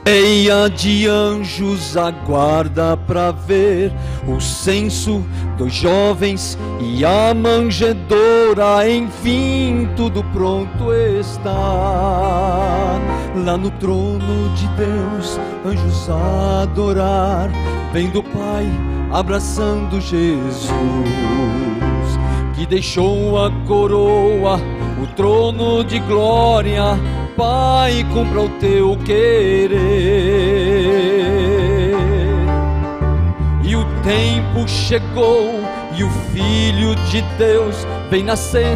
Cheia de anjos aguarda pra ver o censo dos jovens e a manjedoura, enfim tudo pronto está. Lá no trono de Deus, anjos a adorar, vendo o Pai abraçando Jesus, que deixou a coroa, o trono de glória. Pai, cumpra o teu querer. E o tempo chegou e o Filho de Deus vem nascer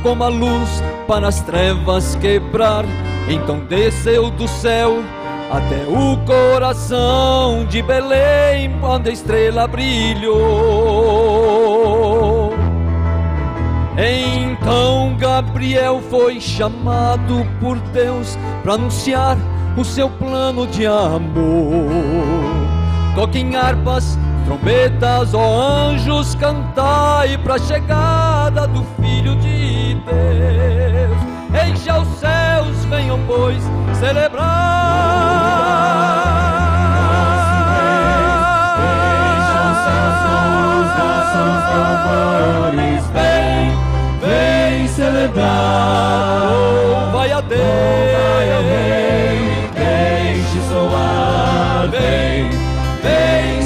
como a luz para as trevas quebrar. Então desceu do céu até o coração de Belém, onde a estrela brilhou. Então Gabriel foi chamado por Deus para anunciar o seu plano de amor. Toquem harpas, trombetas, ó anjos, cantai para a chegada do Filho de Deus. Encha os céus, venham pois celebrar. Encha os céus com os nossos louvores. Vem celebrar, vai a Deus, deixe soar, vem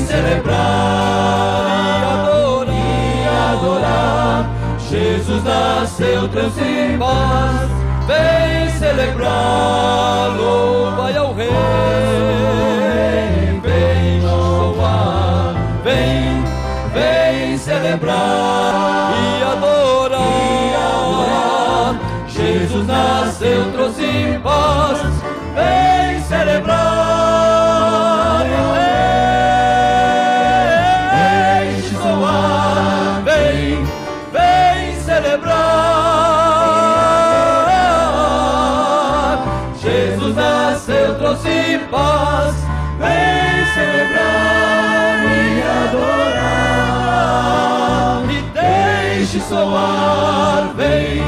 celebrar e adorar. Jesus nasceu, Deus em paz, vem celebrar, vai ao Rei, vem soar, vem celebrar e adorar. Jesus nasceu, trouxe paz, vem celebrar. Deixe soar, vem celebrar. Jesus nasceu, trouxe paz, vem celebrar e adorar. E deixe soar, vem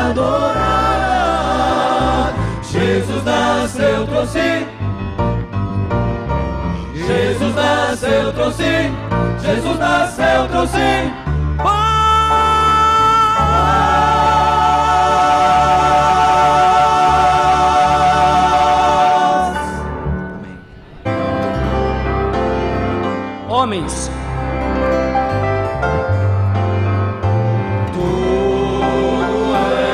adorar. Jesus nasceu, trouxe. Jesus nasceu, trouxe. Jesus nasceu, trouxe. Homens, Jesus nasceu.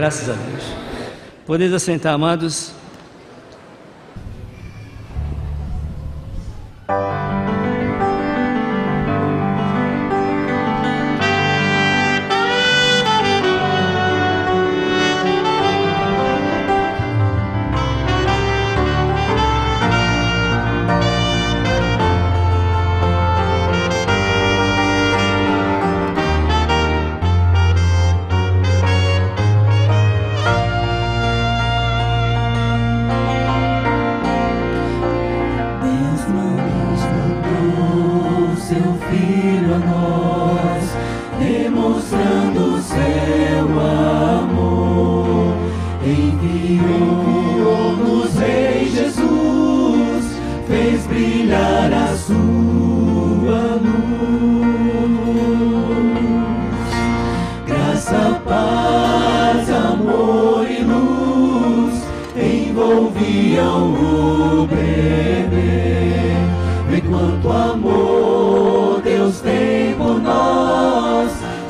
Graças a Deus. Podeis assentar, amados.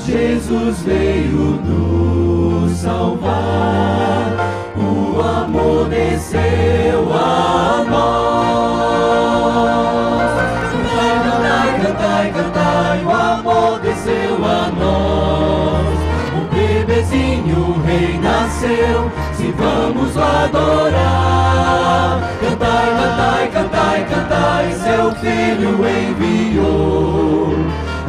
Jesus veio nos salvar, o amor desceu a nós. Cantai, cantai, cantai, cantai, o amor desceu a nós. Um bebezinho, o rei nasceu, se vamos adorar. Cantai, cantai, cantai, cantai, seu filho enviou.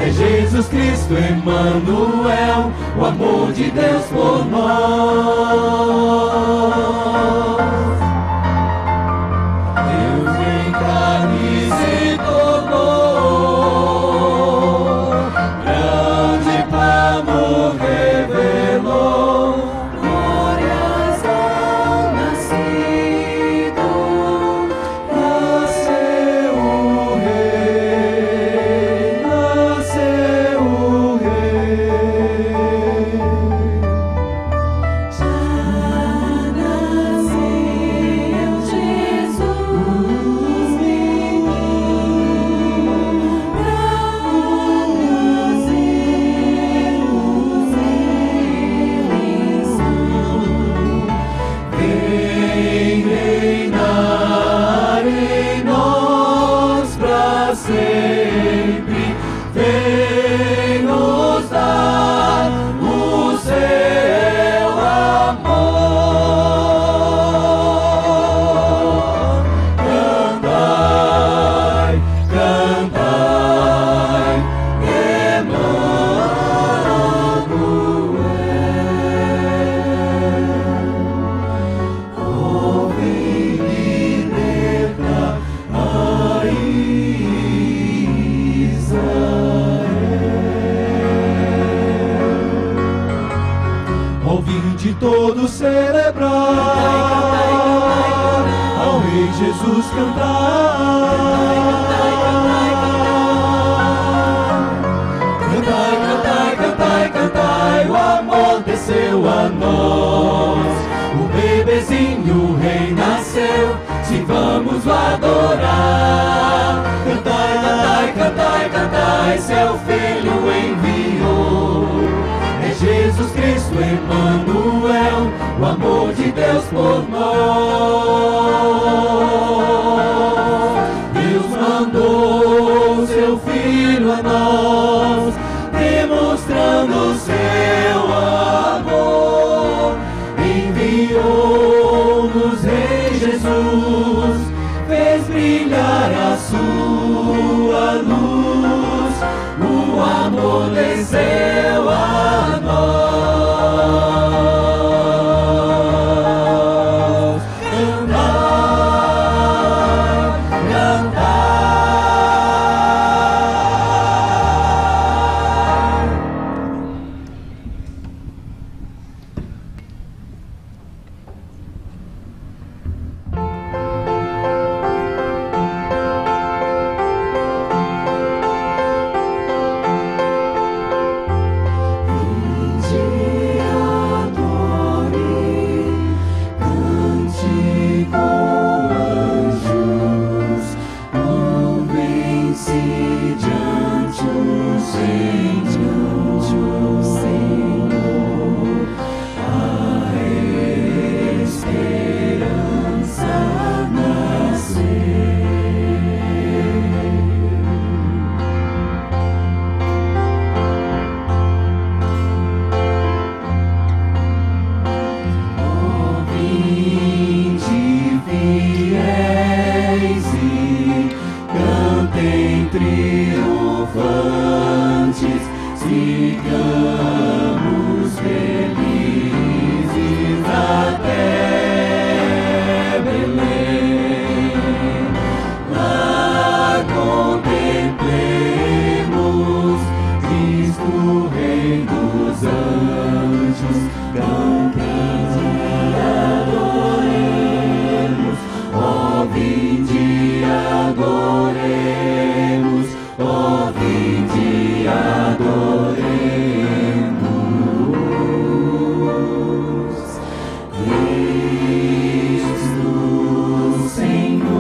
É Jesus Cristo, Emmanuel, o amor de Deus por nós. Deus em carne se tornou, grande amor revelou. Glórias ao nascido, nasceu o Rei, nasceu o Rei. Já nasceu Jesus, menino, pra nos eleição. Vem reinar em nós pra sempre, vem nos dar o seu amor. Cantai, cantai, Emmanuel. Oh, vem libertar a Israel. Ouvinte todos celebrar, ao Rei Jesus cantar. Cantai, cantai, cantai, cantai, o amor desceu a nós. O bebezinho, o rei nasceu, se vamos adorar. Cantai, cantai, cantai, cantai, seu filho enviou. É Jesus Cristo, Emmanuel, o amor de Deus por nós. Deus mandou seu filho a nós, demonstrando seu amor. Enviou-nos Rei Jesus, fez brilhar a sua luz. O amor desceu a nós. Cantar, cantar. Belém. Lá contemplemos Cristo, Rei dos anjos, cantemos e adoremos, ó vinde e adoremos, ó vinde e adoremos, Cristo Senhor.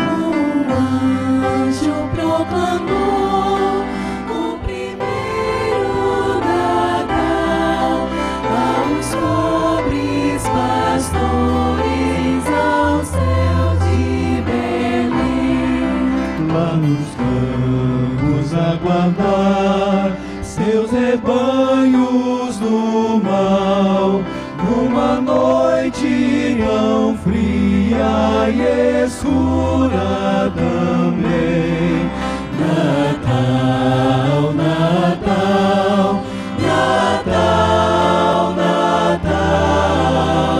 O anjo proclamou o primeiro Natal aos pobres pastores ao céu de Belém. Lá nos campos aguardar seus rebanhos do mal, numa noite tão fria e escura também. Natal, Natal, Natal, Natal,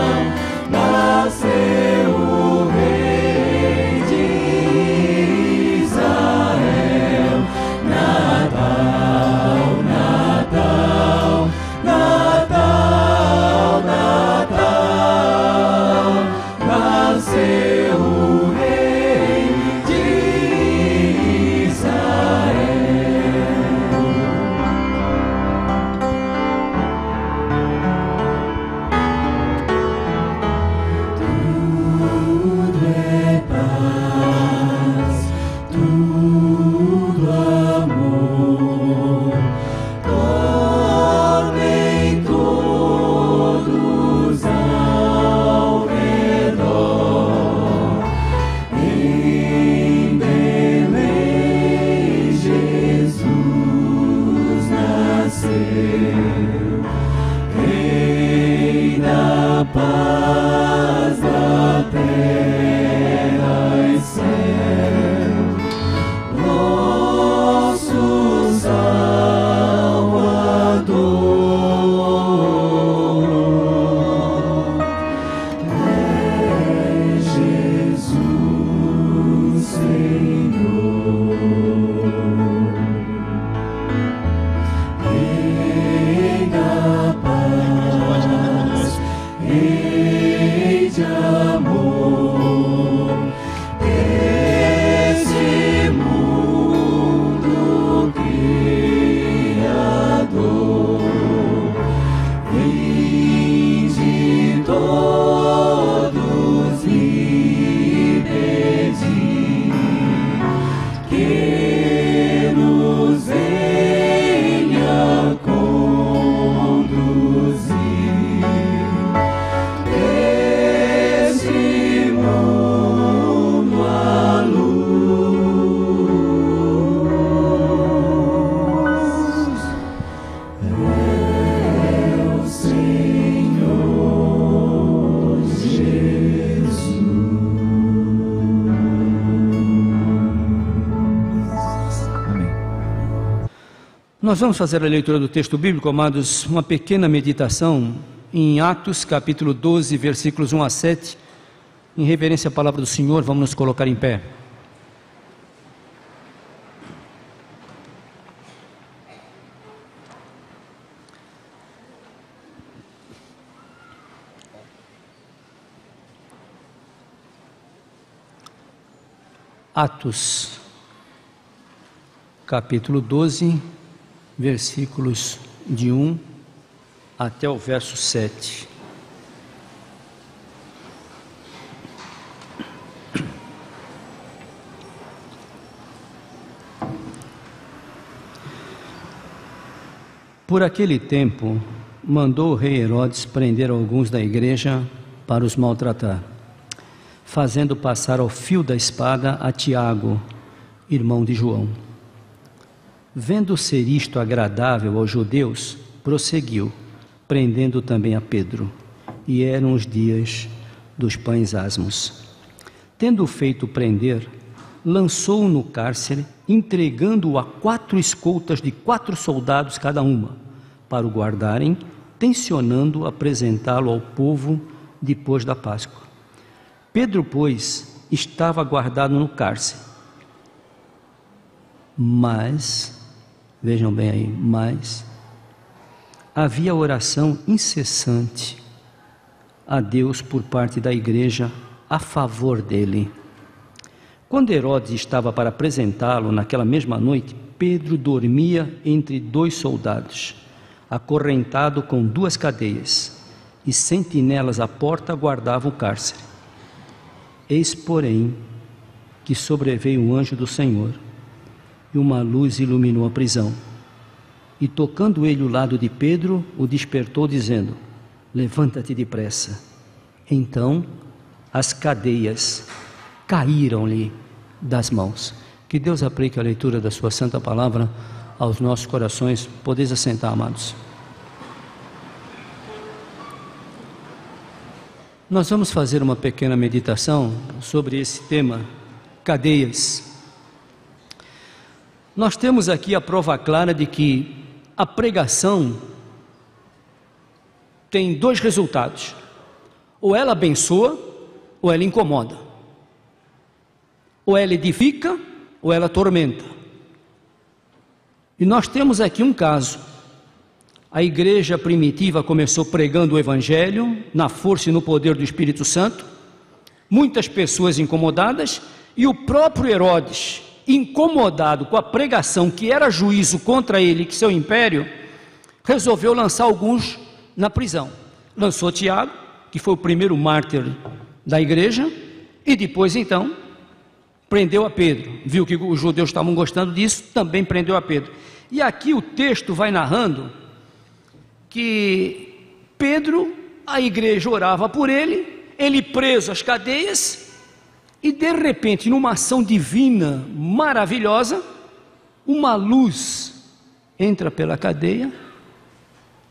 nasceu o Rei de Israel. Natal, Natal, Natal, Natal, nasceu o Rei de Israel. Tudo é paz, tudo amor, tomem todos ao redor. Em Belém Jesus nasceu, Rei da paz da terra e céu, nosso Salvador. É Jesus Senhor, Rei da paz, Rei de amor, desse mundo criador. Vinde todos e pedi que nos venha conduzir desse mundo à luz. É o Senhor Jesus. Amém. Nós vamos fazer a leitura do texto bíblico, amados, uma pequena meditação em Atos, capítulo 12, versículos 1 a 7. Em reverência à palavra do Senhor, vamos nos colocar em pé. Atos, capítulo 12, versículos de 1 até o verso 7. Por aquele tempo, mandou o rei Herodes prender alguns da igreja para os maltratar, fazendo passar ao fio da espada a Tiago, irmão de João. Vendo ser isto agradável aos judeus, prosseguiu, prendendo também a Pedro. E eram os dias dos pães asmos. Tendo feito prender, lançou-o no cárcere, entregando-o a 4 escoltas de 4 soldados cada uma, para o guardarem, tencionando apresentá-lo ao povo depois da Páscoa. Pedro, pois, estava guardado no cárcere. Mas, vejam bem aí, mas havia oração incessante a Deus por parte da igreja a favor dele. Quando Herodes estava para apresentá-lo naquela mesma noite, Pedro dormia entre 2 soldados, acorrentado com 2 cadeias, e sentinelas à porta guardavam o cárcere. Eis, porém, que sobreveio um anjo do Senhor, e uma luz iluminou a prisão. E tocando ele o lado de Pedro, o despertou, dizendo: levanta-te depressa. Então as cadeias caíram-lhe das mãos. Que Deus aplique a leitura da sua santa palavra aos nossos corações. Podeis assentar, amados. Nós vamos fazer uma pequena meditação sobre esse tema, cadeias. Nós temos aqui a prova clara de que a pregação tem 2 resultados: ou ela abençoa, ou ela incomoda, ou ela edifica, ou ela atormenta. E nós temos aqui um caso. A igreja primitiva começou pregando o Evangelho na força e no poder do Espírito Santo, muitas pessoas incomodadas, e o próprio Herodes, incomodado com a pregação que era juízo contra ele, que seu império, resolveu lançar alguns na prisão. Lançou Tiago, que foi o primeiro mártir da igreja, e depois então prendeu a Pedro. Viu que os judeus estavam gostando disso, também prendeu a Pedro. E aqui o texto vai narrando que Pedro, a igreja orava por ele preso às cadeias, e de repente, numa ação divina maravilhosa, uma luz entra pela cadeia,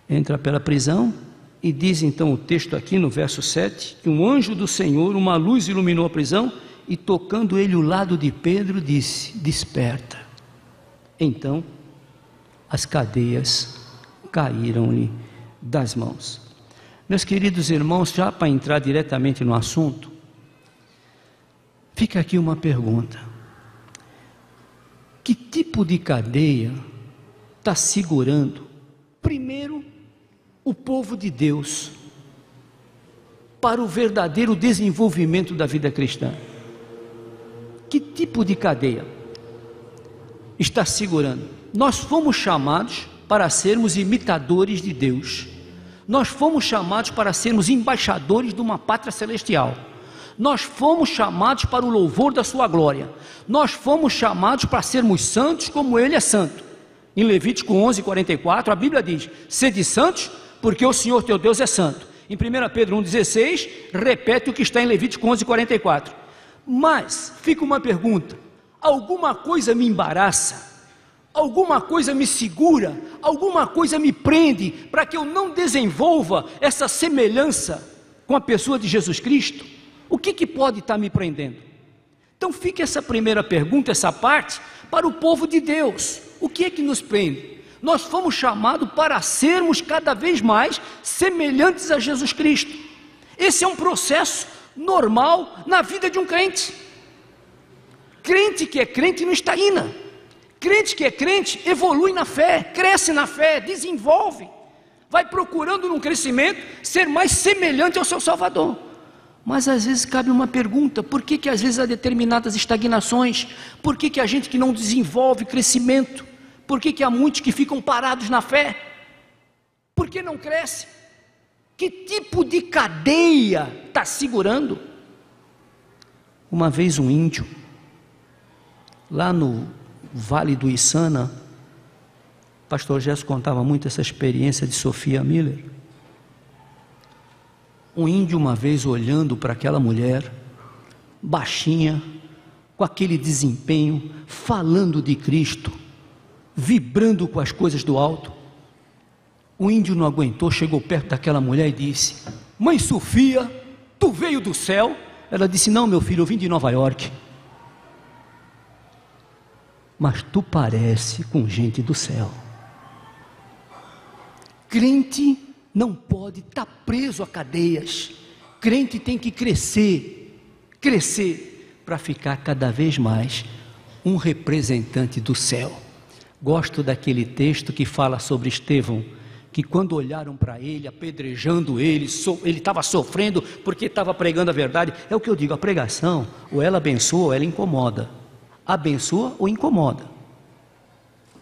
entra pela prisão, e diz então o texto aqui no verso 7, que um anjo do Senhor, uma luz iluminou a prisão, e tocando ele o lado de Pedro, disse: desperta. Então as cadeias caíram-lhe das mãos. Meus queridos irmãos, já para entrar diretamente no assunto, fica aqui uma pergunta: que tipo de cadeia está segurando, primeiro, o povo de Deus para o verdadeiro desenvolvimento da vida cristã? Que tipo de cadeia está segurando? Nós fomos chamados para sermos imitadores de Deus. Nós fomos chamados para sermos embaixadores de uma pátria celestial. Nós fomos chamados para o louvor da sua glória. Nós fomos chamados para sermos santos como Ele é santo. Em Levítico 11:44, a Bíblia diz: sede santos, porque o Senhor teu Deus é santo. Em 1 Pedro 1,16, repete o que está em Levítico 11:44. Mas fica uma pergunta: alguma coisa me embaraça? Alguma coisa me segura? Alguma coisa me prende para que eu não desenvolva essa semelhança com a pessoa de Jesus Cristo? O que pode estar me prendendo? Então fica essa primeira pergunta, essa parte, para o povo de Deus. O que é que nos prende? Nós fomos chamados para sermos cada vez mais semelhantes a Jesus Cristo. Esse é um processo normal na vida de um crente. Crente que é crente não estagna. Crente que é crente evolui na fé, cresce na fé, desenvolve, vai procurando num crescimento ser mais semelhante ao seu Salvador. Mas às vezes cabe uma pergunta: por que às vezes há determinadas estagnações? Por que a gente que não desenvolve crescimento? Por que há muitos que ficam parados na fé? Por que não cresce? Que tipo de cadeia está segurando? Uma vez um índio, lá no Vale do Içana, o pastor Gerson contava muito essa experiência de Sophia Miller. Um índio, uma vez olhando para aquela mulher, baixinha, com aquele desempenho, falando de Cristo, vibrando com as coisas do alto, o índio não aguentou, chegou perto daquela mulher e disse: mãe Sofia, tu veio do céu? Ela disse: não, meu filho, eu vim de Nova York. mas tu parece com gente do céu. Crente não pode estar preso a cadeias. Crente tem que crescer para ficar cada vez mais um representante do céu. Gosto daquele texto que fala sobre Estevão, que quando olharam para ele, apedrejando ele estava sofrendo porque estava pregando a verdade. É o que eu digo, a pregação, ou ela abençoa ou ela incomoda. Abençoa ou incomoda.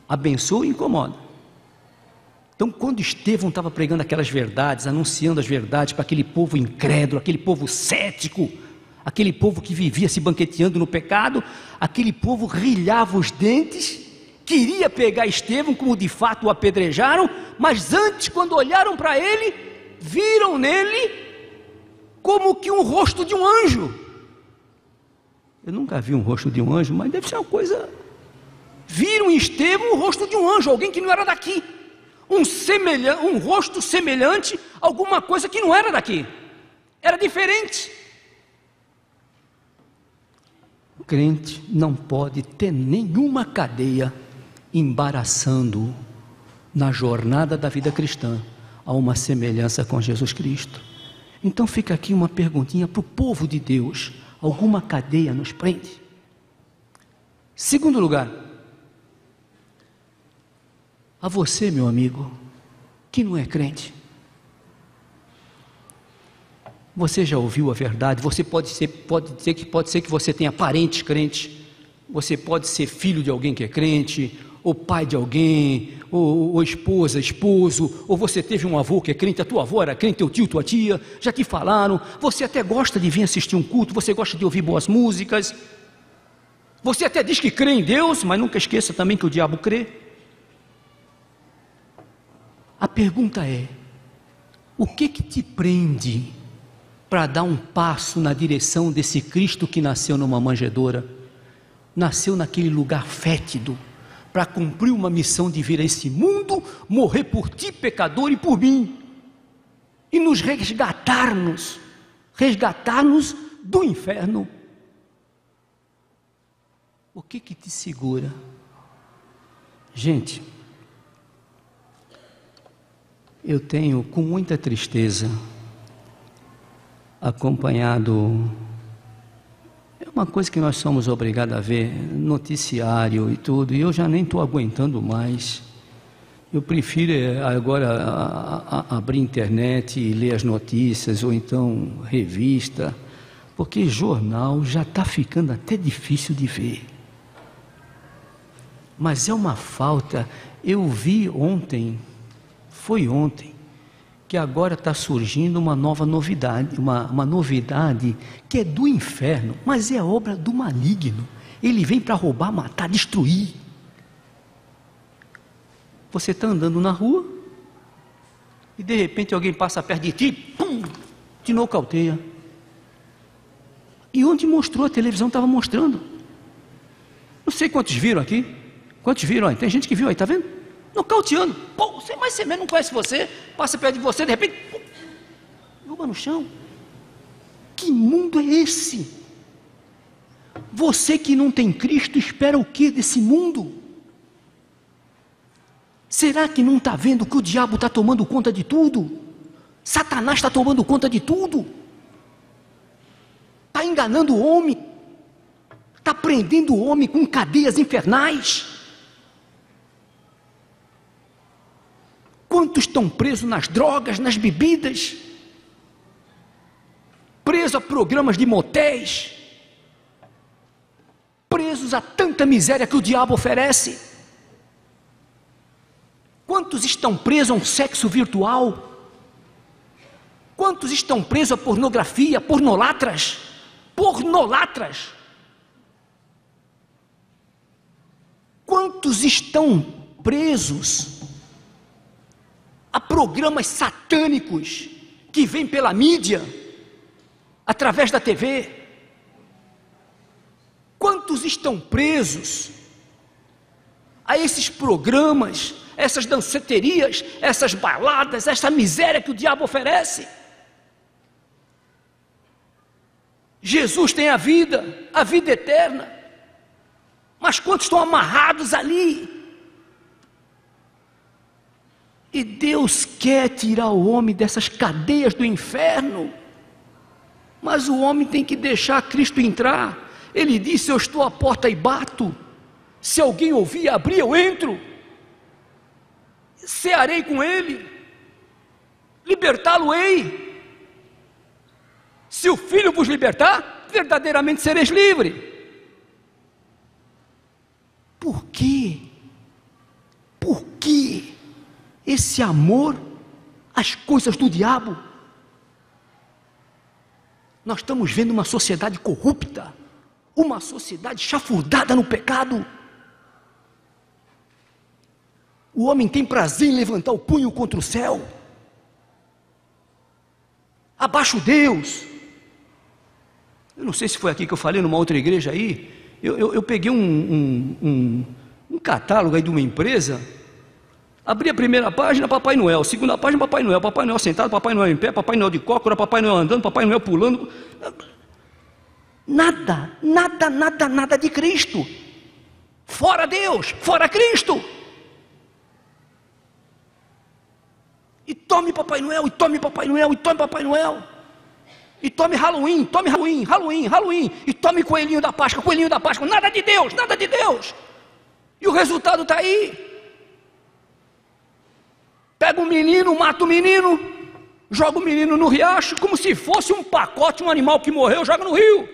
Abençoa ou incomoda. Então, quando Estevão estava pregando aquelas verdades, anunciando as verdades para aquele povo incrédulo, aquele povo cético, aquele povo que vivia se banqueteando no pecado, aquele povo rilhava os dentes, queria pegar Estevão, como de fato o apedrejaram, mas antes, quando olharam para ele, viram nele como que um rosto de um anjo. Eu nunca vi um rosto de um anjo, mas deve ser uma coisa... Viram em Estevão o rosto de um anjo, alguém que não era daqui. Um rosto semelhante a alguma coisa que não era daqui. Era diferente. O crente não pode ter nenhuma cadeia embaraçando-o na jornada da vida cristã a uma semelhança com Jesus Cristo. Então fica aqui uma perguntinha para o povo de Deus: alguma cadeia nos prende? Segundo lugar, a você, meu amigo, que não é crente, você já ouviu a verdade? Você pode ser que você tenha parentes crentes, você pode ser filho de alguém que é crente, ou pai de alguém, ou esposa, esposo, ou você teve um avô que é crente, a tua avó era crente, teu tio, tua tia, já te falaram, você até gosta de vir assistir um culto, você gosta de ouvir boas músicas, você até diz que crê em Deus, mas nunca esqueça também que o diabo crê. A pergunta é: o que te prende para dar um passo na direção desse Cristo que nasceu numa manjedoura, nasceu naquele lugar fétido, para cumprir uma missão de vir a esse mundo, morrer por ti, pecador, e por mim, e nos resgatar-nos do inferno? O que te segura? Gente, eu tenho com muita tristeza acompanhado, é uma coisa que nós somos obrigados a ver, noticiário e tudo, e eu já nem estou aguentando mais. Eu prefiro agora abrir internet e ler as notícias, ou então revista, porque jornal já está ficando até difícil de ver. Mas é uma falta. Eu vi ontem, foi ontem, que agora está surgindo uma nova novidade, uma novidade que é do inferno, mas é obra do maligno. Ele vem para roubar, matar, destruir. Você está andando na rua e de repente alguém passa perto de ti, pum, te nocauteia. E onde mostrou, a televisão estava mostrando. Não sei quantos viram aqui. Quantos viram aí? Tem gente que viu aí, está vendo? Nocauteando. Pô, você mesmo não conhece você, passa perto de você, de repente, pum, derruba no chão. Que mundo é esse? Você que não tem Cristo, espera o que desse mundo? Será que não está vendo que o diabo está tomando conta de tudo? Satanás está tomando conta de tudo? Está enganando o homem? Está prendendo o homem com cadeias infernais? Quantos estão presos nas drogas, nas bebidas? Presos a programas de motéis? Presos a tanta miséria que o diabo oferece? Quantos estão presos a um sexo virtual? Quantos estão presos a pornografia, pornolatras? Pornolatras! Quantos estão presos a programas satânicos que vêm pela mídia, através da TV? Quantos estão presos a esses programas, essas danceterias, essas baladas, essa miséria que o diabo oferece? Jesus tem a vida eterna. Mas quantos estão amarrados ali? E Deus quer tirar o homem dessas cadeias do inferno, mas o homem tem que deixar Cristo entrar. Ele disse: eu estou à porta e bato, se alguém ouvir e abrir, eu entro, cearei com ele, libertá-lo-ei. Se o Filho vos libertar, verdadeiramente sereis livres. Por quê? Por que esse amor às coisas do diabo? Nós estamos vendo uma sociedade corrupta, uma sociedade chafurdada no pecado. O homem tem prazer em levantar o punho contra o céu. Abaixo Deus. Eu não sei se foi aqui que eu falei, numa outra igreja aí. Eu peguei um catálogo aí de uma empresa. Abri a primeira página, Papai Noel. Segunda página, Papai Noel. Papai Noel sentado, Papai Noel em pé, Papai Noel de cócora, Papai Noel andando, Papai Noel pulando. Nada de Cristo. Fora Deus, fora Cristo. E tome Papai Noel, e tome Papai Noel, e tome Papai Noel. E tome Halloween, e tome coelhinho da Páscoa, nada de Deus. E o resultado está aí. Pega um menino, mata o menino, joga o menino no riacho, como se fosse um pacote, um animal que morreu, joga no rio.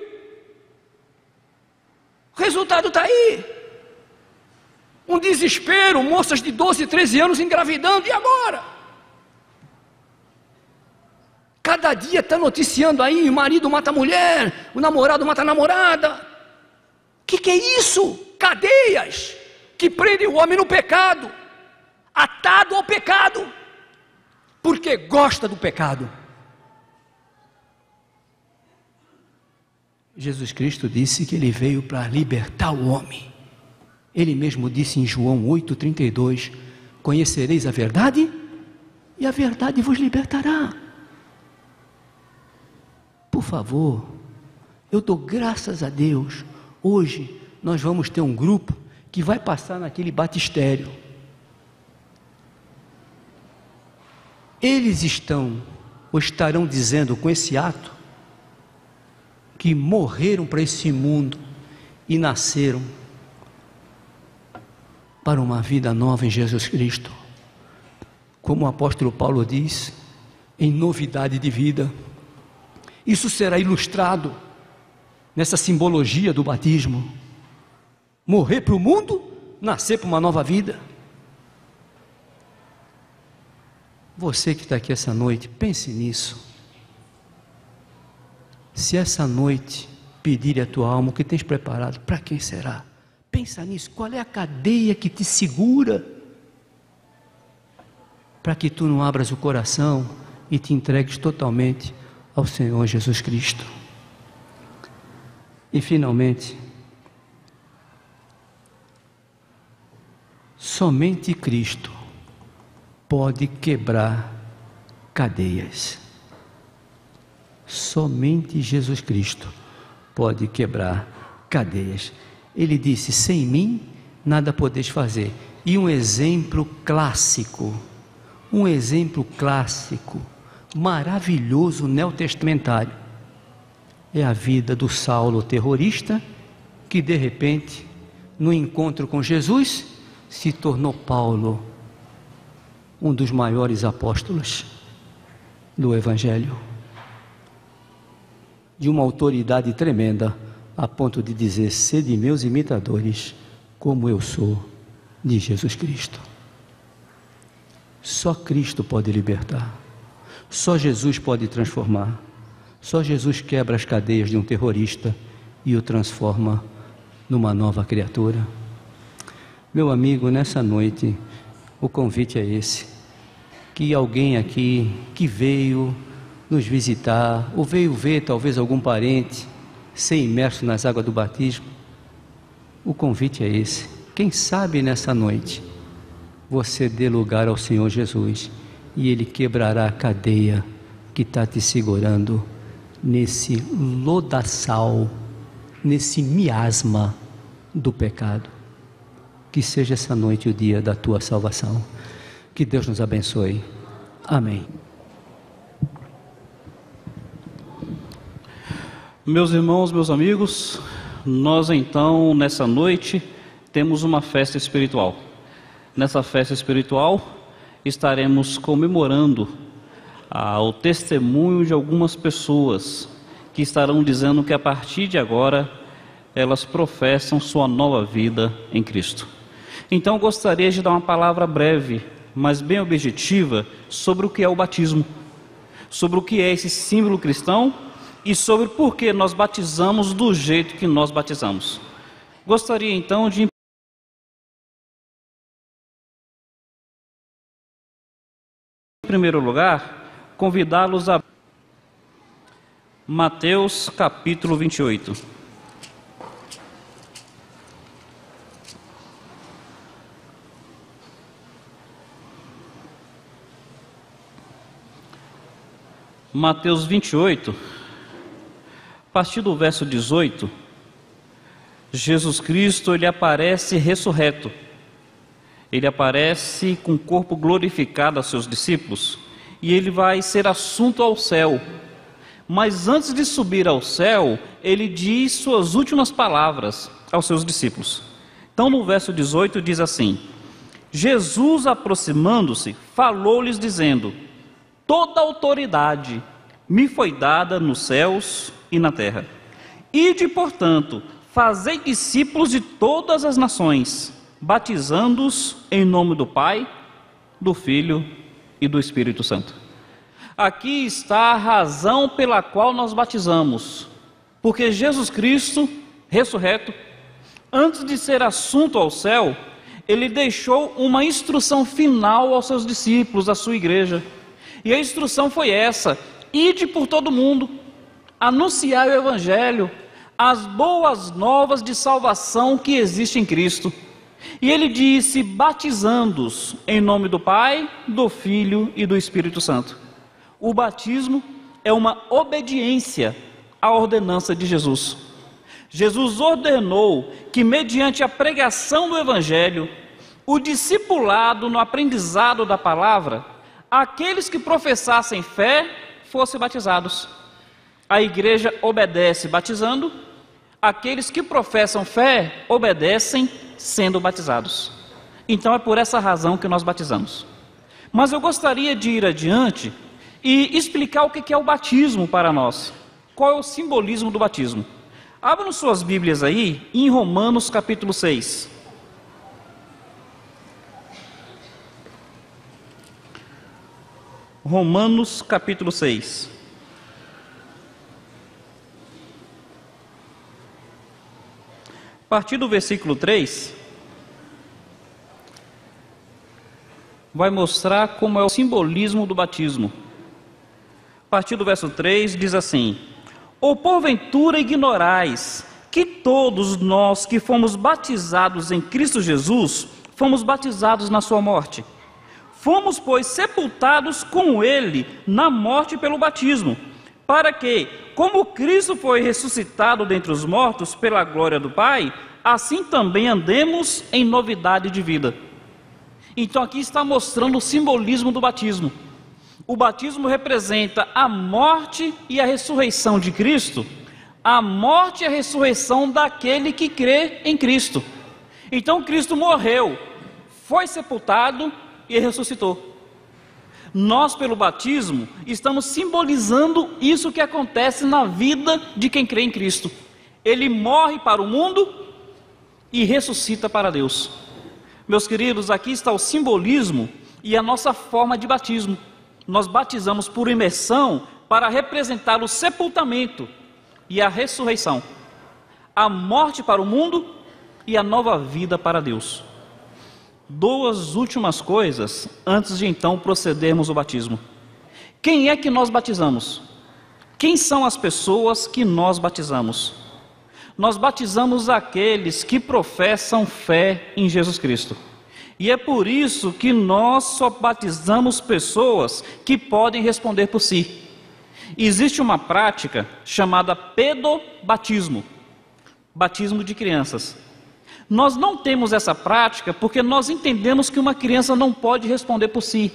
O resultado está aí. Um desespero, moças de 12, 13 anos engravidando, e agora? Cada dia está noticiando aí, o marido mata a mulher, o namorado mata a namorada. O que é isso? Cadeias que prendem o homem no pecado, atado ao pecado, porque gosta do pecado. Jesus Cristo disse que Ele veio para libertar o homem. Ele mesmo disse em João 8,32: conhecereis a verdade, e a verdade vos libertará. Por favor, eu dou graças a Deus. Hoje nós vamos ter um grupo que vai passar naquele batistério. Eles estão ou estarão dizendo com esse ato que morreram para esse mundo e nasceram para uma vida nova em Jesus Cristo. Como o apóstolo Paulo diz, em novidade de vida. Isso será ilustrado nessa simbologia do batismo. Morrer para o mundo, nascer para uma nova vida. Você que está aqui essa noite, pense nisso. Se essa noite pedir a tua alma, o que tens preparado, para quem será? Pensa nisso, qual é a cadeia que te segura? Para que tu não abras o coração e te entregues totalmente ao Senhor Jesus Cristo. E finalmente, somente Cristo pode quebrar cadeias. Somente Jesus Cristo pode quebrar cadeias. Ele disse: sem mim nada podeis fazer. E um exemplo clássico, maravilhoso neotestamentário, é a vida do Saulo terrorista, que de repente, no encontro com Jesus, se tornou Paulo, um dos maiores apóstolos do Evangelho, de uma autoridade tremenda, a ponto de dizer: sede meus imitadores, como eu sou de Jesus Cristo. Só Cristo pode libertar, só Jesus pode transformar, só Jesus quebra as cadeias de um terrorista e o transforma numa nova criatura. Meu amigo, nessa noite, o convite é esse: que alguém aqui que veio nos visitar, ou veio ver talvez algum parente ser imerso nas águas do batismo, o convite é esse. Quem sabe nessa noite você dê lugar ao Senhor Jesus e Ele quebrará a cadeia que está te segurando nesse lodaçal, nesse miasma do pecado. Que seja essa noite o dia da tua salvação. Que Deus nos abençoe. Amém. Meus irmãos, meus amigos, nós então, nessa noite, temos uma festa espiritual. Nessa festa espiritual, estaremos comemorando o testemunho de algumas pessoas que estarão dizendo que a partir de agora, elas professam sua nova vida em Cristo. Então, gostaria de dar uma palavra breve, mas bem objetiva, sobre o que é o batismo, sobre o que é esse símbolo cristão, e sobre por que nós batizamos do jeito que nós batizamos. Gostaria então de, em primeiro lugar, convidá-los a Mateus capítulo 28. Mateus 28, a partir do verso 18, Jesus Cristo, ele aparece ressurreto. Ele aparece com o corpo glorificado aos seus discípulos e ele vai ser assunto ao céu. Mas antes de subir ao céu, ele diz suas últimas palavras aos seus discípulos. Então no verso 18 diz assim: Jesus, aproximando-se, falou-lhes dizendo: toda autoridade me foi dada nos céus e na terra. Ide, portanto, fazei discípulos de todas as nações, batizando-os em nome do Pai, do Filho e do Espírito Santo. Aqui está a razão pela qual nós batizamos, porque Jesus Cristo, ressurreto, antes de ser assunto ao céu, ele deixou uma instrução final aos seus discípulos, à sua igreja. E a instrução foi essa: ide por todo mundo, anunciai o Evangelho, as boas novas de salvação que existe em Cristo. E ele disse: batizando-os em nome do Pai, do Filho e do Espírito Santo. O batismo é uma obediência à ordenança de Jesus. Jesus ordenou que, mediante a pregação do Evangelho, o discipulado no aprendizado da palavra, aqueles que professassem fé fossem batizados. A igreja obedece batizando, aqueles que professam fé obedecem sendo batizados. Então é por essa razão que nós batizamos. Mas eu gostaria de ir adiante e explicar o que é o batismo para nós. Qual é o simbolismo do batismo? Abram suas Bíblias aí em Romanos capítulo 6. Romanos capítulo 6. A partir do versículo 3, vai mostrar como é o simbolismo do batismo. A partir do verso 3 diz assim: ou porventura ignorais que todos nós que fomos batizados em Cristo Jesus, fomos batizados na sua morte? Fomos, pois, sepultados com ele na morte pelo batismo, para que, como Cristo foi ressuscitado dentre os mortos pela glória do Pai, assim também andemos em novidade de vida. Então aqui está mostrando o simbolismo do batismo. O batismo representa a morte e a ressurreição de Cristo, a morte e a ressurreição daquele que crê em Cristo. Então Cristo morreu, foi sepultado e ressuscitou. Nós, pelo batismo, estamos simbolizando isso que acontece na vida de quem crê em Cristo. Ele morre para o mundo e ressuscita para Deus. Meus queridos, aqui está o simbolismo e a nossa forma de batismo. Nós batizamos por imersão para representar o sepultamento e a ressurreição, a morte para o mundo e a nova vida para Deus. Duas últimas coisas antes de então procedermos ao batismo. Quem é que nós batizamos? Quem são as pessoas que nós batizamos? Nós batizamos aqueles que professam fé em Jesus Cristo. E é por isso que nós só batizamos pessoas que podem responder por si. Existe uma prática chamada pedobatismo, batismo de crianças. Nós não temos essa prática porque nós entendemos que uma criança não pode responder por si.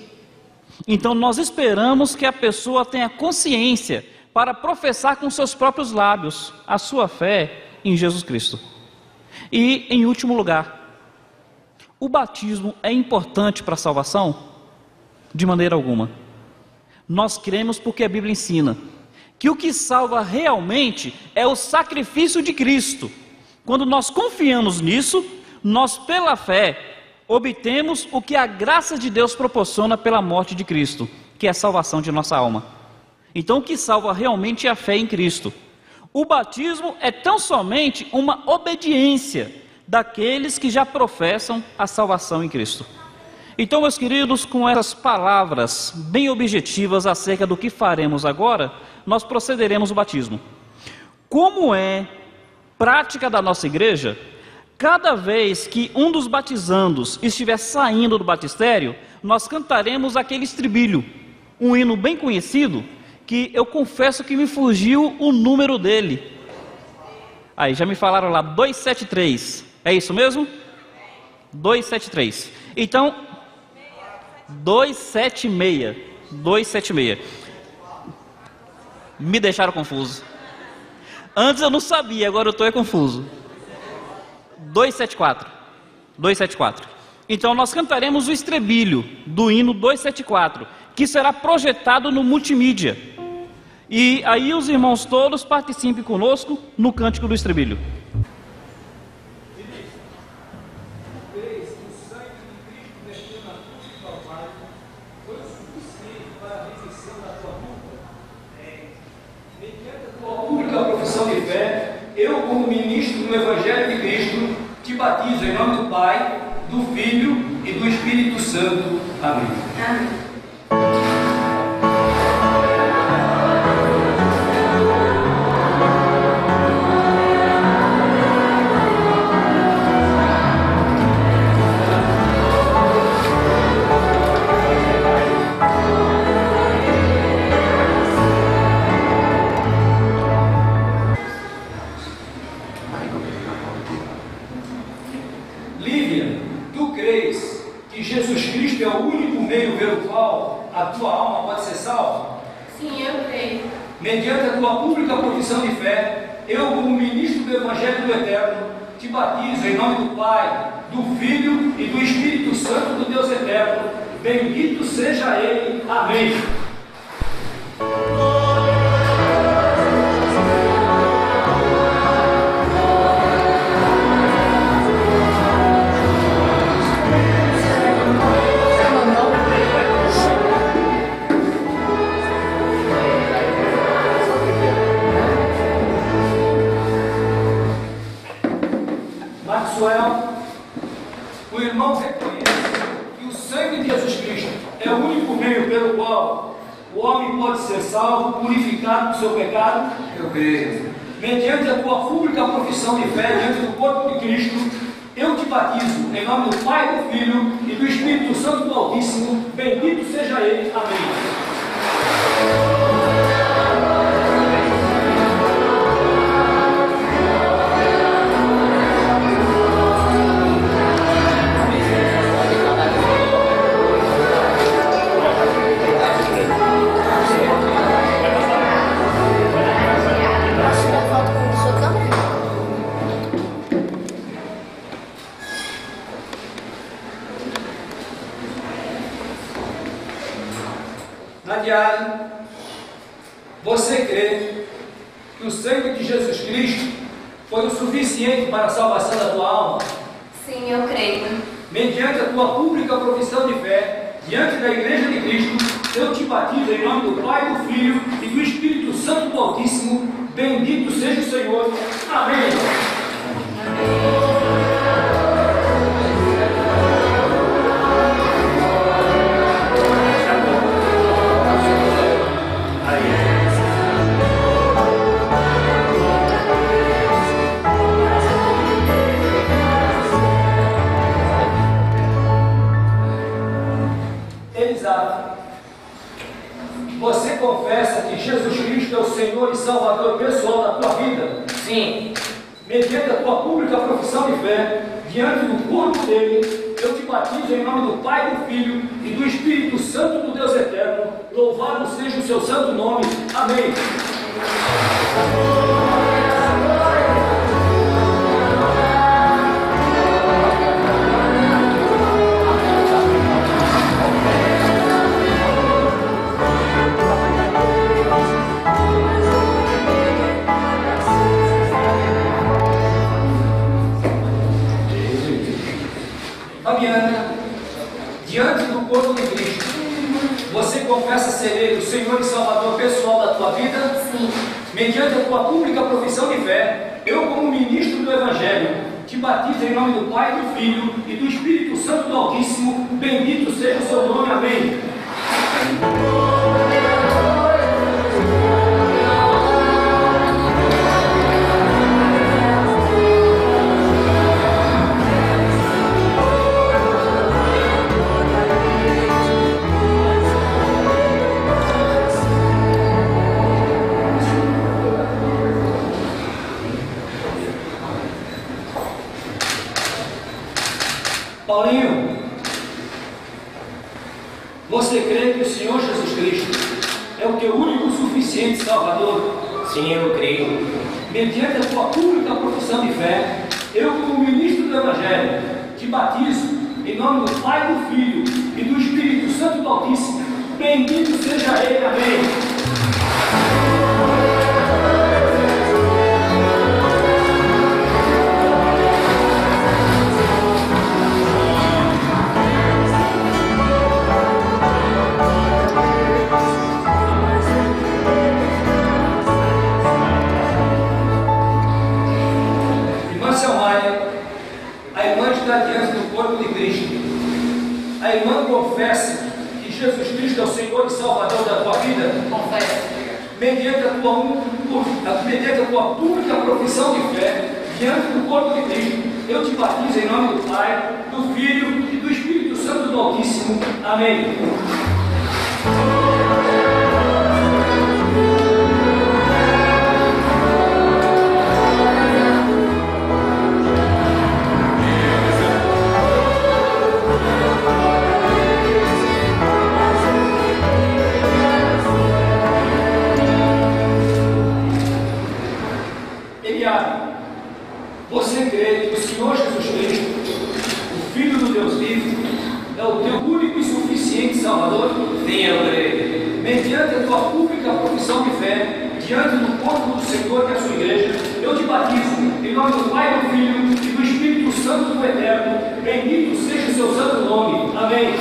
Então nós esperamos que a pessoa tenha consciência para professar com seus próprios lábios a sua fé em Jesus Cristo. E em último lugar, o batismo é importante para a salvação? De maneira alguma. Nós cremos porque a Bíblia ensina que o que salva realmente é o sacrifício de Cristo. Quando nós confiamos nisso, nós pela fé obtemos o que a graça de Deus proporciona pela morte de Cristo, que é a salvação de nossa alma. Então o que salva realmente é a fé em Cristo. O batismo é tão somente uma obediência daqueles que já professam a salvação em Cristo. Então, meus queridos, com essas palavras bem objetivas acerca do que faremos agora, nós procederemos o batismo. Como é prática da nossa igreja, cada vez que um dos batizandos estiver saindo do batistério, nós cantaremos aquele estribilho, um hino bem conhecido, que eu confesso que me fugiu o número dele. Aí, já me falaram lá, 273, é isso mesmo? 273. Então, 276. Me deixaram confuso. Antes eu não sabia, agora eu estou confuso. 274. Então nós cantaremos o estribilho do hino 274, que será projetado no multimídia. E aí os irmãos todos participem conosco no cântico do estribilho. Eu, como ministro do Evangelho de Cristo, te batizo em nome do Pai, do Filho e do Espírito Santo. Amém. Amém. A tua alma pode ser salva? Sim, eu creio. Mediante a tua pública profissão de fé, eu, como ministro do Evangelho do Eterno, te batizo em nome do Pai, do Filho e do Espírito Santo do Deus Eterno. Bendito seja Ele. Amém. O irmão reconhece que o sangue de Jesus Cristo é o único meio pelo qual o homem pode ser salvo, purificado do seu pecado. Eu creio. Mediante a tua pública profissão de fé diante do corpo de Cristo, eu te batizo em nome do Pai, do Filho e do Espírito Santo do Altíssimo. Bendito seja Ele. Amém. Nadiane, você crê que o sangue de Jesus Cristo foi o suficiente para a salvação da tua alma? Sim, eu creio. Mediante a tua pública profissão de fé, diante da Igreja de Cristo, eu te batizo em nome do Pai, do Filho e do Espírito Santo do Altíssimo. Bendito seja o Senhor. Amém. Amém. Você confessa que Jesus Cristo é o Senhor e Salvador pessoal da tua vida? Sim. mediante a tua pública profissão de fé, diante do corpo dele, eu te batizo em nome do Pai, do Filho e do Espírito Santo do Deus Eterno. Louvado seja o seu santo nome. Amém. Fabiana, diante do corpo de Cristo, você confessa ser Ele o Senhor e Salvador pessoal da tua vida? Sim. Mediante a tua pública profissão de fé, eu, como ministro do Evangelho, te batizo em nome do Pai, do Filho e do Espírito Santo do Altíssimo. Bendito seja o seu nome. Amém. Paulinho, você crê que o Senhor Jesus Cristo é o teu único e suficiente Salvador? Sim, eu creio. Mediante a tua pública profissão de fé, eu, como ministro do Evangelho, te batizo em nome do Pai, do Filho e do Espírito Santo do Altíssimo. Bendito seja Ele. Amém. Diante do corpo de Cristo, a irmã confessa que Jesus Cristo é o Senhor e Salvador da tua vida? Confesso. Mediante a tua pública profissão de fé, diante do corpo de Cristo, eu te batizo em nome do Pai, do Filho e do Espírito Santo do Altíssimo. Amém. Você crê que o Senhor Jesus Cristo, o Filho do Deus vivo, é o teu único e suficiente Salvador? Sim, eu creio. Mediante a tua pública profissão de fé, diante do corpo do Senhor que é a sua igreja, eu te batizo em nome do Pai, do Filho e do Espírito Santo do Eterno. Bendito seja o seu santo nome. Amém.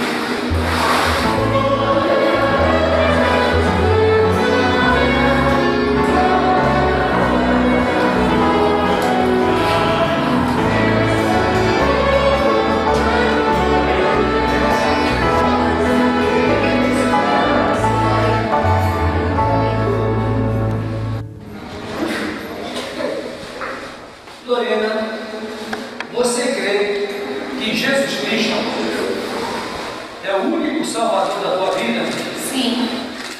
Lorena, você crê que Jesus Cristo é o único Salvador da tua vida? Sim.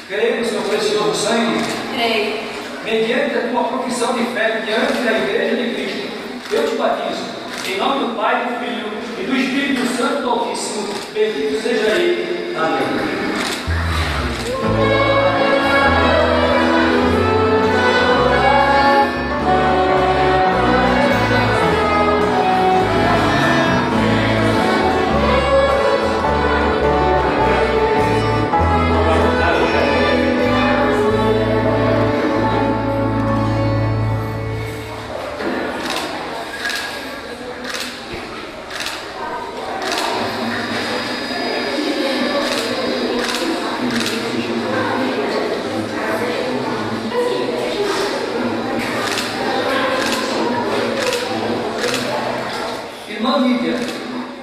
Crê no seu precioso sangue? Creio. Mediante a tua profissão de fé diante da Igreja de Cristo, eu te batizo em nome do Pai, do Filho e do Espírito Santo do Altíssimo. Bendito seja Ele. Amém.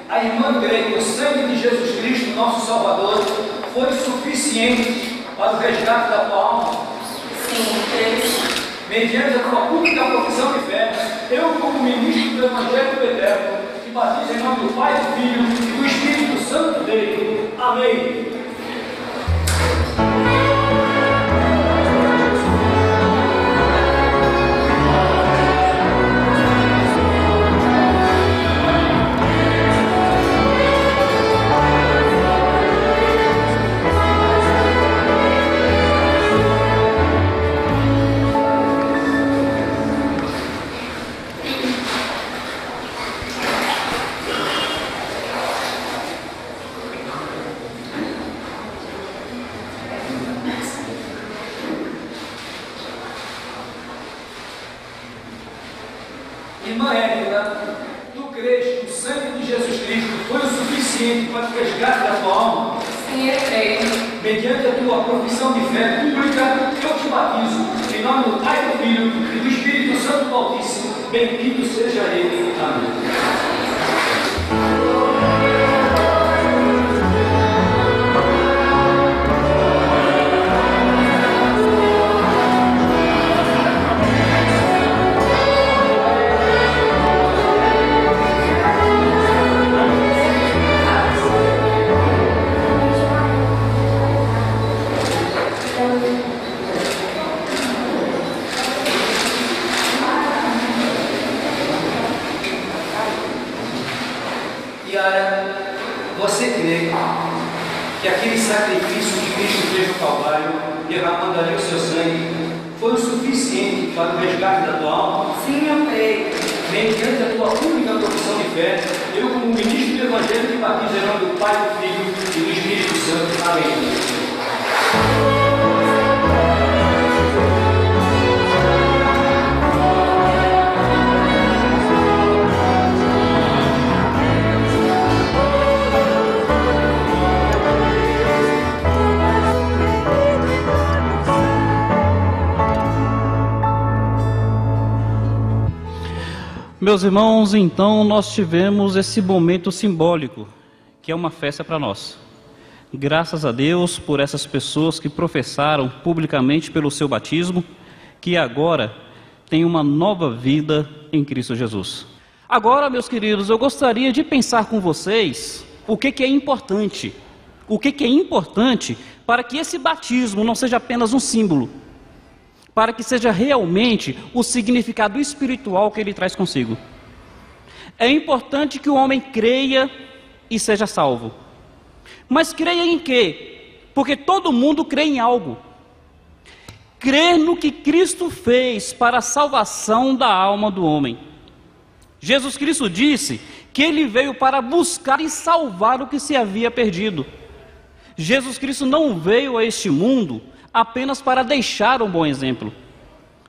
A irmã crê que o sangue de Jesus Cristo, nosso Salvador, foi suficiente para o resgate da tua alma? Sim, creio. Mediante a tua pública profissão de fé, eu, como ministro do Evangelho do Eterno, te batizo em nome do Pai, do Filho e do Espírito Santo dele. Amém. irmã Érica, tu crês que o sangue de Jesus Cristo foi o suficiente para te resgatar da tua alma? Sim, eu creio. Mediante a tua profissão de fé pública, eu te batizo, em nome do Pai, do Filho e do Espírito Santo do Altíssimo, bendito seja Ele. Amém. Você crê que aquele sacrifício que Cristo fez no Calvário, derramando ali o seu sangue, foi o suficiente para o resgate da tua alma? Sim, eu creio. Mediante a tua única profissão de fé, eu, como ministro do Evangelho, te batizo em nome do Pai, do Filho e do Espírito Santo. Amém. Meus irmãos, então nós tivemos esse momento simbólico, que é uma festa para nós. Graças a Deus por essas pessoas que professaram publicamente pelo seu batismo, que agora têm uma nova vida em Cristo Jesus. Agora, meus queridos, eu gostaria de pensar com vocês o que é importante. O que é importante para que esse batismo não seja apenas um símbolo, para que seja realmente o significado espiritual que ele traz consigo. É importante que o homem creia e seja salvo. Mas creia em quê? Porque todo mundo crê em algo. Crer no que Cristo fez para a salvação da alma do homem. Jesus Cristo disse que ele veio para buscar e salvar o que se havia perdido. Jesus Cristo não veio a este mundo apenas para deixar um bom exemplo.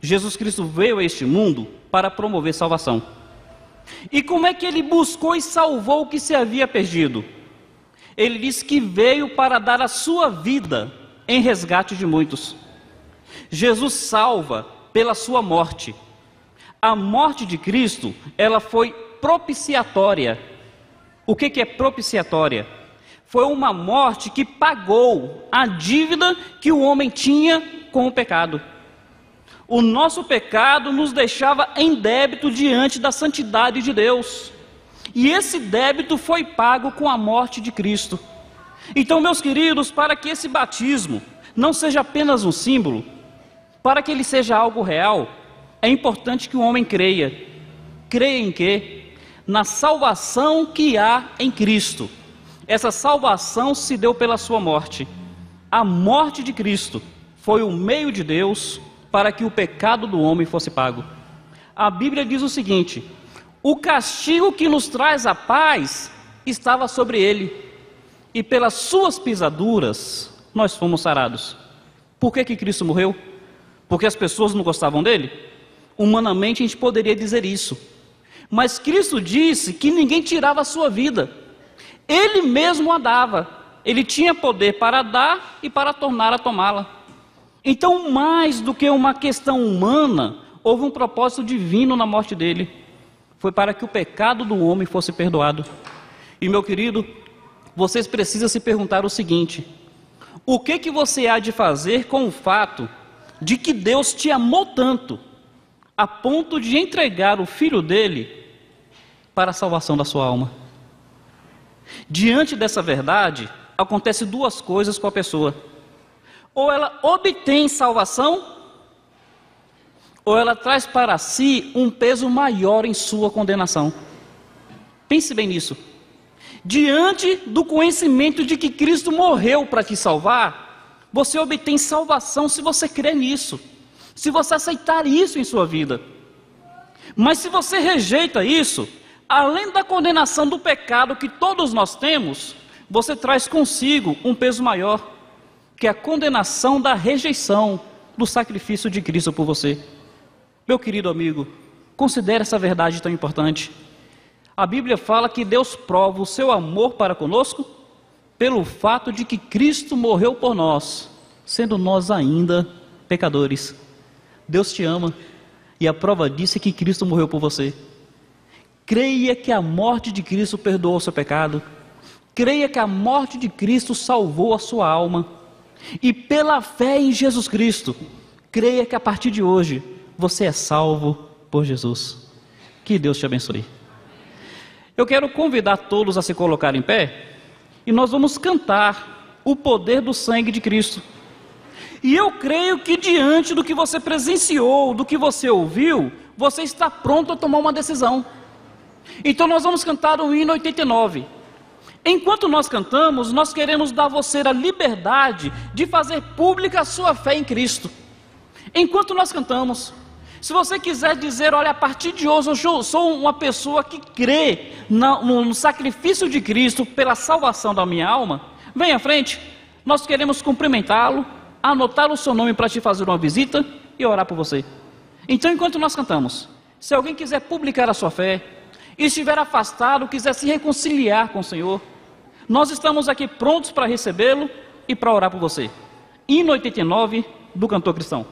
Jesus Cristo veio a este mundo para promover salvação. E como é que ele buscou e salvou o que se havia perdido? Ele disse que veio para dar a sua vida em resgate de muitos. Jesus salva pela sua morte. A morte de Cristo, ela foi propiciatória. O que é propiciatória? Foi uma morte que pagou a dívida que o homem tinha com o pecado. O nosso pecado nos deixava em débito diante da santidade de Deus. E esse débito foi pago com a morte de Cristo. Então, meus queridos, para que esse batismo não seja apenas um símbolo, para que ele seja algo real, é importante que o homem creia. Creia em quê? Na salvação que há em Cristo. Essa salvação se deu pela sua morte. A morte de Cristo foi o meio de Deus para que o pecado do homem fosse pago. A Bíblia diz o seguinte: o castigo que nos traz a paz estava sobre ele, e pelas suas pisaduras nós fomos sarados. Por que Cristo morreu? Porque as pessoas não gostavam dele? Humanamente a gente poderia dizer isso. Mas Cristo disse que ninguém tirava a sua vida. Ele mesmo a dava. Ele tinha poder para dar e para tornar a tomá-la. Então, mais do que uma questão humana, houve um propósito divino na morte dele. Foi para que o pecado do homem fosse perdoado. E, meu querido, vocês precisam se perguntar o seguinte: o que você há de fazer com o fato de que Deus te amou tanto, a ponto de entregar o Filho dele para a salvação da sua alma? Diante dessa verdade, acontece duas coisas com a pessoa: ou ela obtém salvação, ou ela traz para si um peso maior em sua condenação. Pense bem nisso. Diante do conhecimento de que Cristo morreu para te salvar, você obtém salvação se você crer nisso, se você aceitar isso em sua vida. Mas se você rejeita isso, além da condenação do pecado que todos nós temos, você traz consigo um peso maior, que é a condenação da rejeição do sacrifício de Cristo por você. Meu querido amigo, Considere essa verdade tão importante. A Bíblia fala que Deus prova o seu amor para conosco pelo fato de que Cristo morreu por nós, sendo nós ainda pecadores. Deus te ama e a prova disso é que Cristo morreu por você. Creia que a morte de Cristo perdoou o seu pecado. Creia que a morte de Cristo salvou a sua alma. E pela fé em Jesus Cristo, creia que a partir de hoje você é salvo por Jesus. Que Deus te abençoe. Eu quero convidar todos a se colocar em pé e nós vamos cantar o poder do sangue de Cristo. E eu creio que diante do que você presenciou, do que você ouviu, você está pronto a tomar uma decisão. Então nós vamos cantar o hino 89. Enquanto nós cantamos, nós queremos dar a você a liberdade de fazer pública a sua fé em Cristo. Enquanto nós cantamos, se você quiser dizer, olha, a partir de hoje eu sou uma pessoa que crê no sacrifício de Cristo pela salvação da minha alma, vem à frente, nós queremos cumprimentá-lo, anotar o seu nome para te fazer uma visita e orar por você. Então, enquanto nós cantamos, se alguém quiser publicar a sua fé, e estiver afastado, quiser se reconciliar com o Senhor, nós estamos aqui prontos para recebê-lo e para orar por você. Hino 89 do cantor cristão.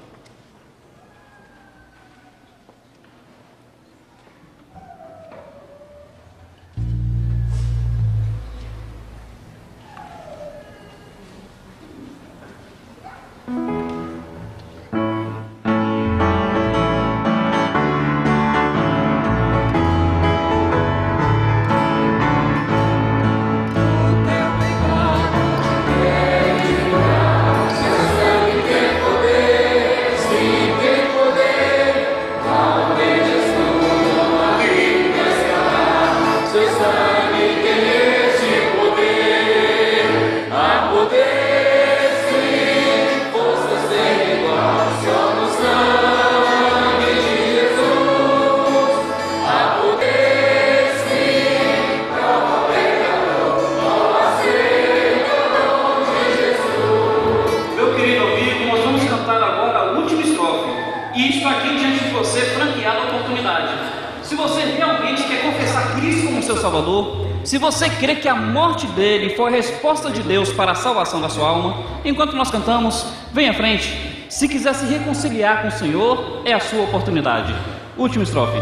Se você crê que a morte dele foi a resposta de Deus para a salvação da sua alma, enquanto nós cantamos, vem à frente. Se quiser se reconciliar com o Senhor, é a sua oportunidade. Última estrofe.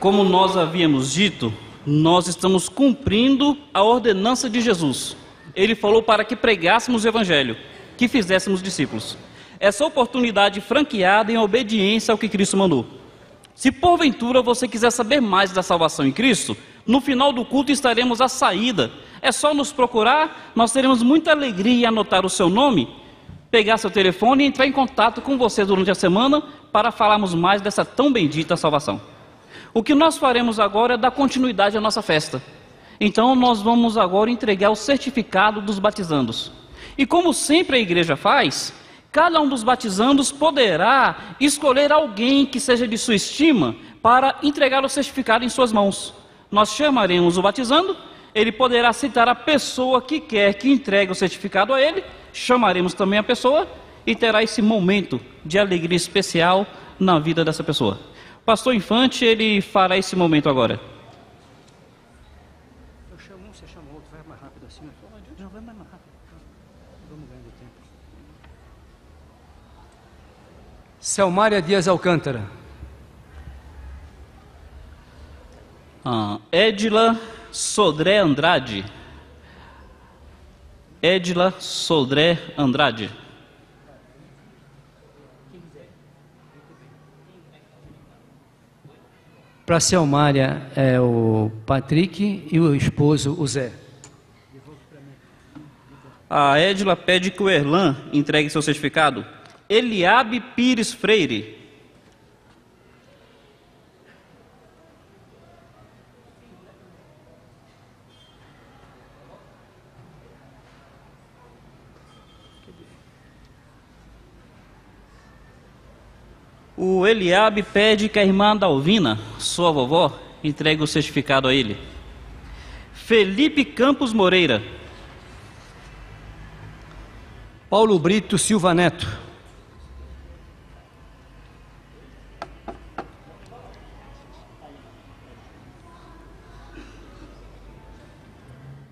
Como nós havíamos dito, nós estamos cumprindo a ordenança de Jesus. Ele falou para que pregássemos o Evangelho, que fizéssemos discípulos. Essa oportunidade franqueada em obediência ao que Cristo mandou. Se porventura você quiser saber mais da salvação em Cristo, no final do culto estaremos à saída. É só nos procurar, nós teremos muita alegria em anotar o seu nome, pegar seu telefone e entrar em contato com você durante a semana para falarmos mais dessa tão bendita salvação. O que nós faremos agora é dar continuidade à nossa festa. Então nós vamos agora entregar o certificado dos batizandos. E como sempre a igreja faz, cada um dos batizandos poderá escolher alguém que seja de sua estima para entregar o certificado em suas mãos. Nós chamaremos o batizando, ele poderá citar a pessoa que quer que entregue o certificado a ele, chamaremos também a pessoa e terá esse momento de alegria especial na vida dessa pessoa. Pastor Infante, ele fará esse momento agora. Eu chamo um, você chama outro, vai mais rápido assim. Não, vai mais rápido. Vamos ganhando tempo. Selmária Dias Alcântara. Edila Sodré Andrade. Edila Sodré Andrade. Para a Selmária é o Patrick e o esposo, o Zé. A Edila pede que o Erlan entregue seu certificado. Eliabe Pires Freire. O Eliabe pede que a irmã Dalvina, sua vovó, entregue o certificado a ele. Felipe Campos Moreira. Paulo Brito Silva Neto.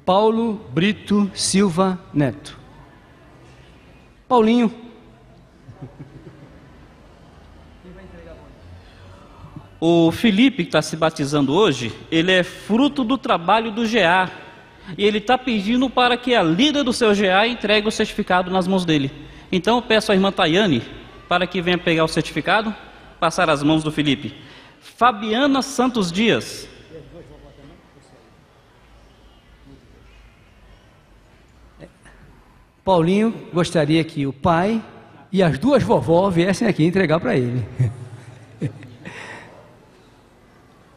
Paulo Brito Silva Neto. Paulinho. O Felipe, que está se batizando hoje, ele é fruto do trabalho do GA. E ele está pedindo para que a líder do seu GA entregue o certificado nas mãos dele. Então eu peço à irmã Tayane para que venha pegar o certificado, passar as mãos do Felipe. Fabiana Santos Dias. Paulinho gostaria que o pai e as duas vovós viessem aqui entregar para ele.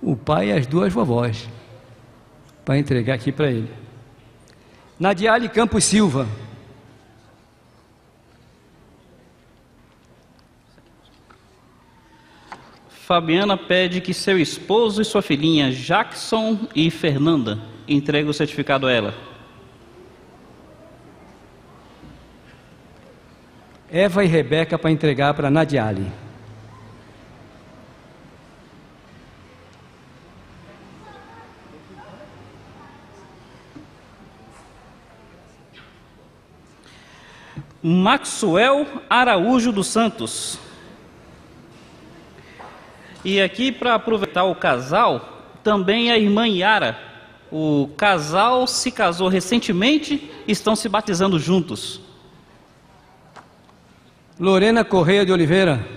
O pai e as duas vovós, para entregar aqui para ele. Nadiale Campos Silva. Fabiana pede que seu esposo e sua filhinha, Jackson e Fernanda, entreguem o certificado a ela. Eva e Rebeca para entregar para Nadiale. Maxwell Araújo dos Santos. E aqui, para aproveitar o casal, também a irmã Yara. O casal se casou recentemente e estão se batizando juntos. Lorena Correia de Oliveira.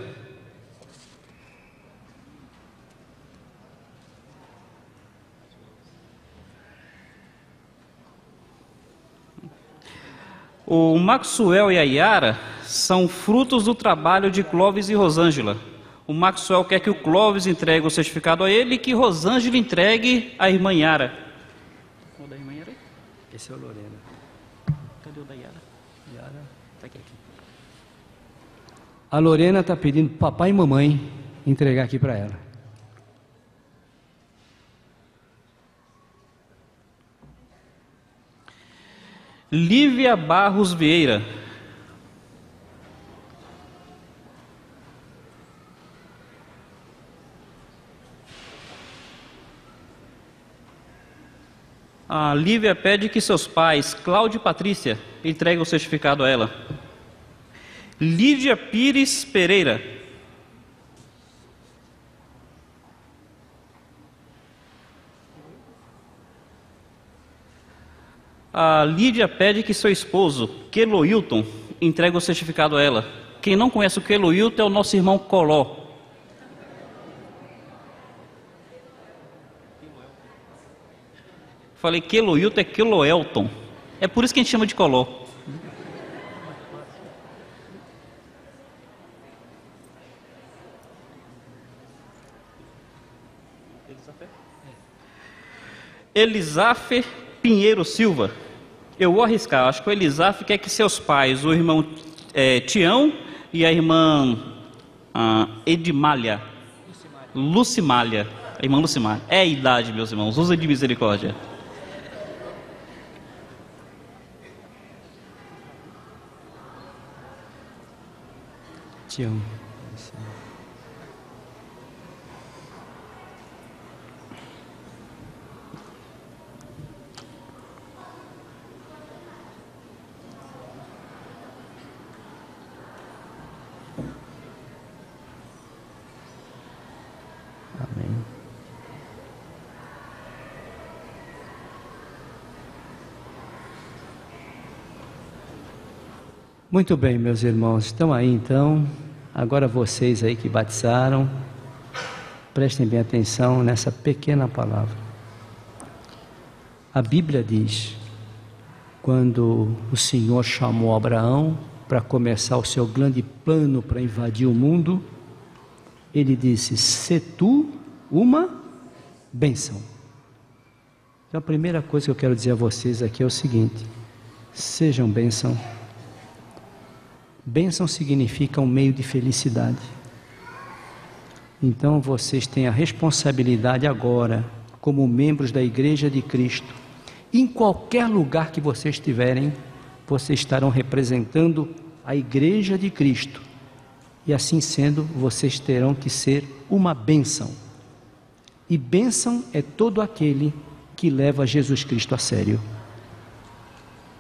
O Maxwell e a Yara são frutos do trabalho de Clóvis e Rosângela. O Maxwell quer que o Clóvis entregue o certificado a ele e que Rosângela entregue à irmã Yara. O da irmã Yara? Esse é o Lorena. Cadê o da Yara? Yara. Tá aqui. A Lorena está pedindo papai e mamãe entregar aqui para ela. Lívia Barros Vieira. A Lívia pede que seus pais, Cláudio e Patrícia, entreguem o certificado a ela. Lídia Pires Pereira. A Lídia pede que seu esposo, Keloilton, entregue o certificado a ela. Quem não conhece o Keloilton é o nosso irmão Coló. Falei Keloilton, é Keloelton. É por isso que a gente chama de Coló. Elisafe Pinheiro Silva. Eu vou arriscar, acho que o Elisafe quer que seus pais, o irmão Tião e a irmã Edimália, Lucimália, a irmã Lucimália. É a idade, meus irmãos, usa de misericórdia. Tião. Amém. Muito bem, meus irmãos, estão aí então. Agora vocês aí que batizaram, Prestem bem atenção nessa pequena palavra. A Bíblia diz, quando o Senhor chamou Abraão para começar o seu grande plano para invadir o mundo, Ele disse: "Sê tu uma bênção". Então a primeira coisa que eu quero dizer a vocês aqui é o seguinte: sejam bênção. Bênção significa um meio de felicidade. Então vocês têm a responsabilidade agora, como membros da Igreja de Cristo, em qualquer lugar que vocês estiverem, vocês estarão representando a Igreja de Cristo, e assim sendo, vocês terão que ser uma bênção. E bênção é todo aquele que leva Jesus Cristo a sério.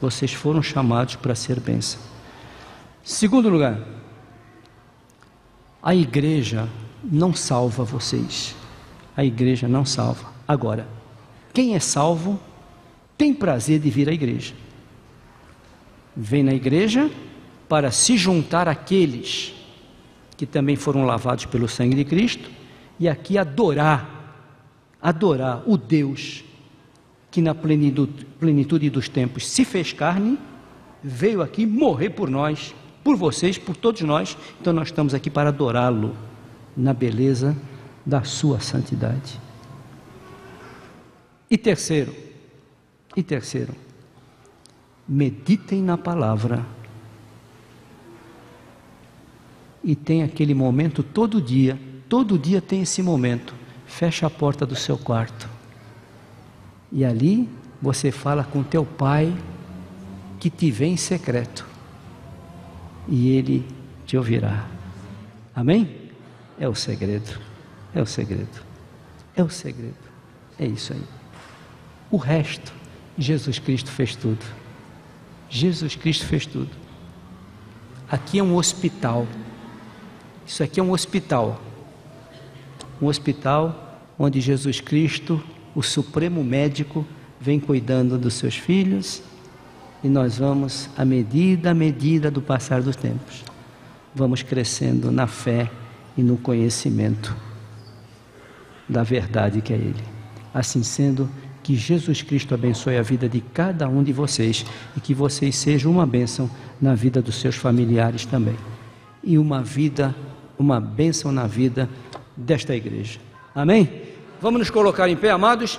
Vocês foram chamados para ser bênção. Segundo lugar, a igreja não salva vocês. A igreja não salva. Agora, quem é salvo tem prazer de vir à igreja. Vem na igreja para se juntar àqueles que também foram lavados pelo sangue de Cristo e aqui adorar o Deus que na plenitude dos tempos se fez carne, veio aqui morrer por nós, por vocês, por todos nós. Então nós estamos aqui para adorá-lo na beleza da sua santidade. E terceiro, meditem na palavra. E tem aquele momento todo dia tem esse momento. Fecha a porta do seu quarto e ali você fala com teu pai que te vê em secreto e ele te ouvirá. Amém? É o segredo. É isso aí. O resto, Jesus Cristo fez tudo. Aqui é um hospital. Isso aqui é um hospital onde Jesus Cristo, o supremo médico, vem cuidando dos seus filhos, e nós vamos, à medida do passar dos tempos, vamos crescendo na fé e no conhecimento da verdade que é Ele. Assim sendo, que Jesus Cristo abençoe a vida de cada um de vocês e que vocês sejam uma bênção na vida dos seus familiares também, e uma bênção na vida desta igreja. Amém? Vamos nos colocar em pé, amados.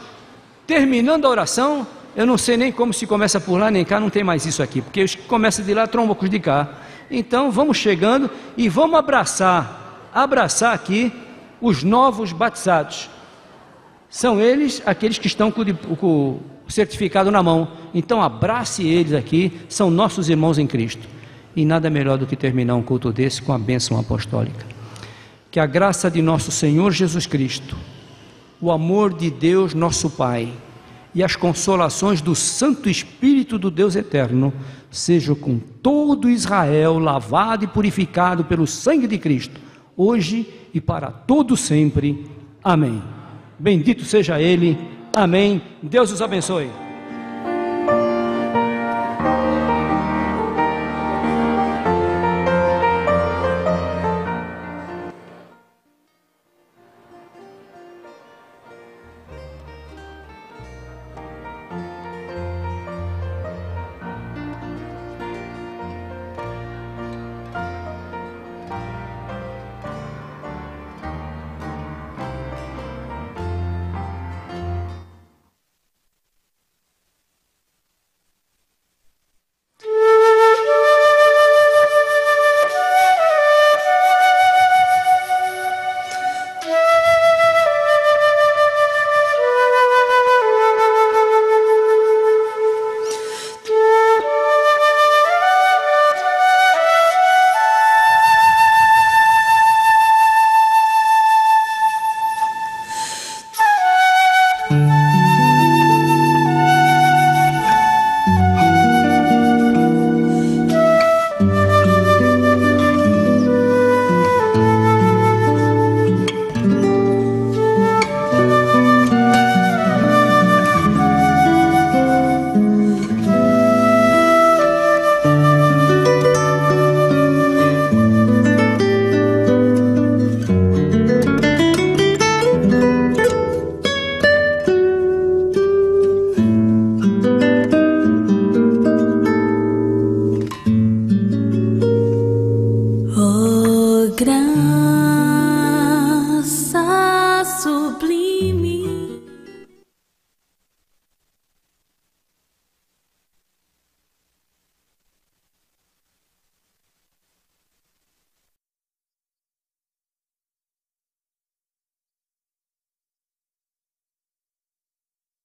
Terminando a oração, eu não sei nem como se começa por lá nem cá, não tem mais isso aqui, porque os que começam de lá trombam com os de cá. Então vamos chegando e vamos abraçar aqui os novos batizados. São eles aqueles que estão com o certificado na mão. Então abrace eles aqui, são nossos irmãos em Cristo. E nada melhor do que terminar um culto desse com a bênção apostólica. Que a graça de nosso Senhor Jesus Cristo, o amor de Deus nosso Pai e as consolações do Santo Espírito do Deus Eterno sejam com todo Israel, lavado e purificado pelo sangue de Cristo, hoje e para todo sempre. Amém. Bendito seja Ele. Amém. Deus os abençoe.